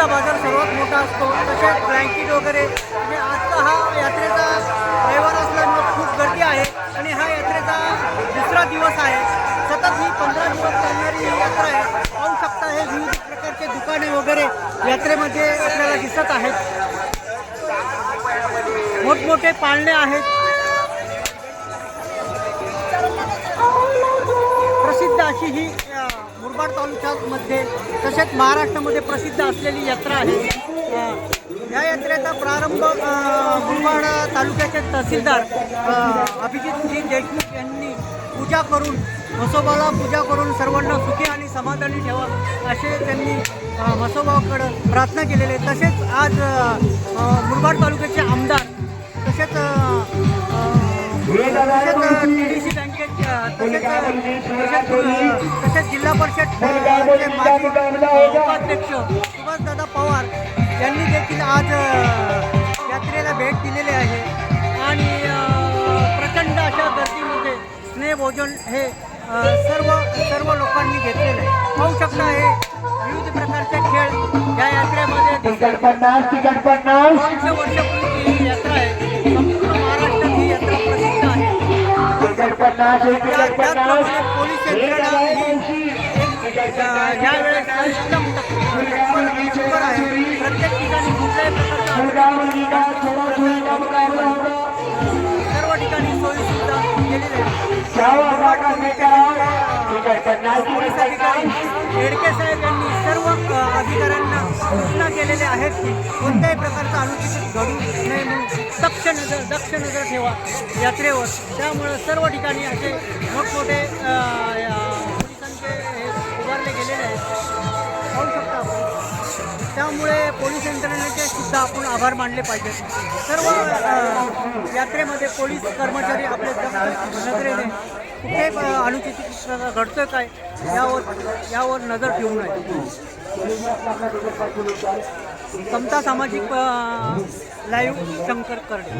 आजचा बाजार सर्वात मोठा असतो. तसेच ब्लँकेट वगैरे म्हणजे आजचा हा यात्रेचा रविवार असल्यामुळे खूप गर्दी आहे आणि हा यात्रेचा दुसरा दिवस आहे. सतत ही 15 दिवस चालणारी ही यात्रा आहे. पाहू शकता हे विविध प्रकारचे दुकाने वगैरे यात्रेमध्ये आपल्याला दिसत आहेत. मोठमोठे पाळणे आहेत. प्रसिद्ध अशी ही मुरबाड तालुक्यामध्ये तसेच महाराष्ट्रामध्ये प्रसिद्ध असलेली यात्रा आहे. या यात्रेचा प्रारंभ मुरबाड तालुक्याचे तहसीलदार अभिजितजी देशमुख यांनी पूजा करून म्हसोबाला पूजा करून सर्वांना सुखी आणि समाधानी ठेवा असे त्यांनी म्हसोबाकडं प्रार्थना केलेले. तसेच आज मुरबाड तालुक्याचे आमदार तसेच TDC बँकेत तसेच जिल्हा परिषद माजी उपाध्यक्ष सुभाषदादा पवार यांनी देखील आज यात्रेला भेट दिलेली आहे आणि प्रचंड अशा गर्दीमध्ये स्नेहभोजन हे सर्व लोकांनी घेतलेलं आहे. पाहू शकता हे विविध प्रकारचे खेळ या यात्रेमध्ये 200 वर्षापूर्वी ही यात्रा आहे. संपूर्ण महाराष्ट्रात ही यात्रा प्रसिद्ध आहे. त्याचप्रमाणे पोलीस यंत्रणा ही यावेळेस उत्तम तत्पर आहे. प्रत्येक ठिकाणी कुठल्याही सर्व ठिकाणी सोयी सुविधा केलेल्या आहेत. पोलीस अधिकारी हेडके साहेब यांनी सर्व अधिकाऱ्यांना सूचना केलेल्या आहेत की कोणत्याही प्रकारचा अनुचित घडू नये म्हणून दक्ष नजर ठेवा यात्रेवर. त्यामुळं सर्व ठिकाणी असे मोठमोठे पोलिसांचे हे उभारले गेलेले आहेत. पाहू शकता आपण. त्यामुळे पोलीस यंत्रणेचे सुद्धा आपण आभार मानले पाहिजेत. सर्व यात्रेमध्ये पोलीस कर्मचारी आपले नजरेने कुठे अनुचित घडतं काय यावर नजर ठेवू नये. समता सामाजिक लाईव्ह शंकर करडे.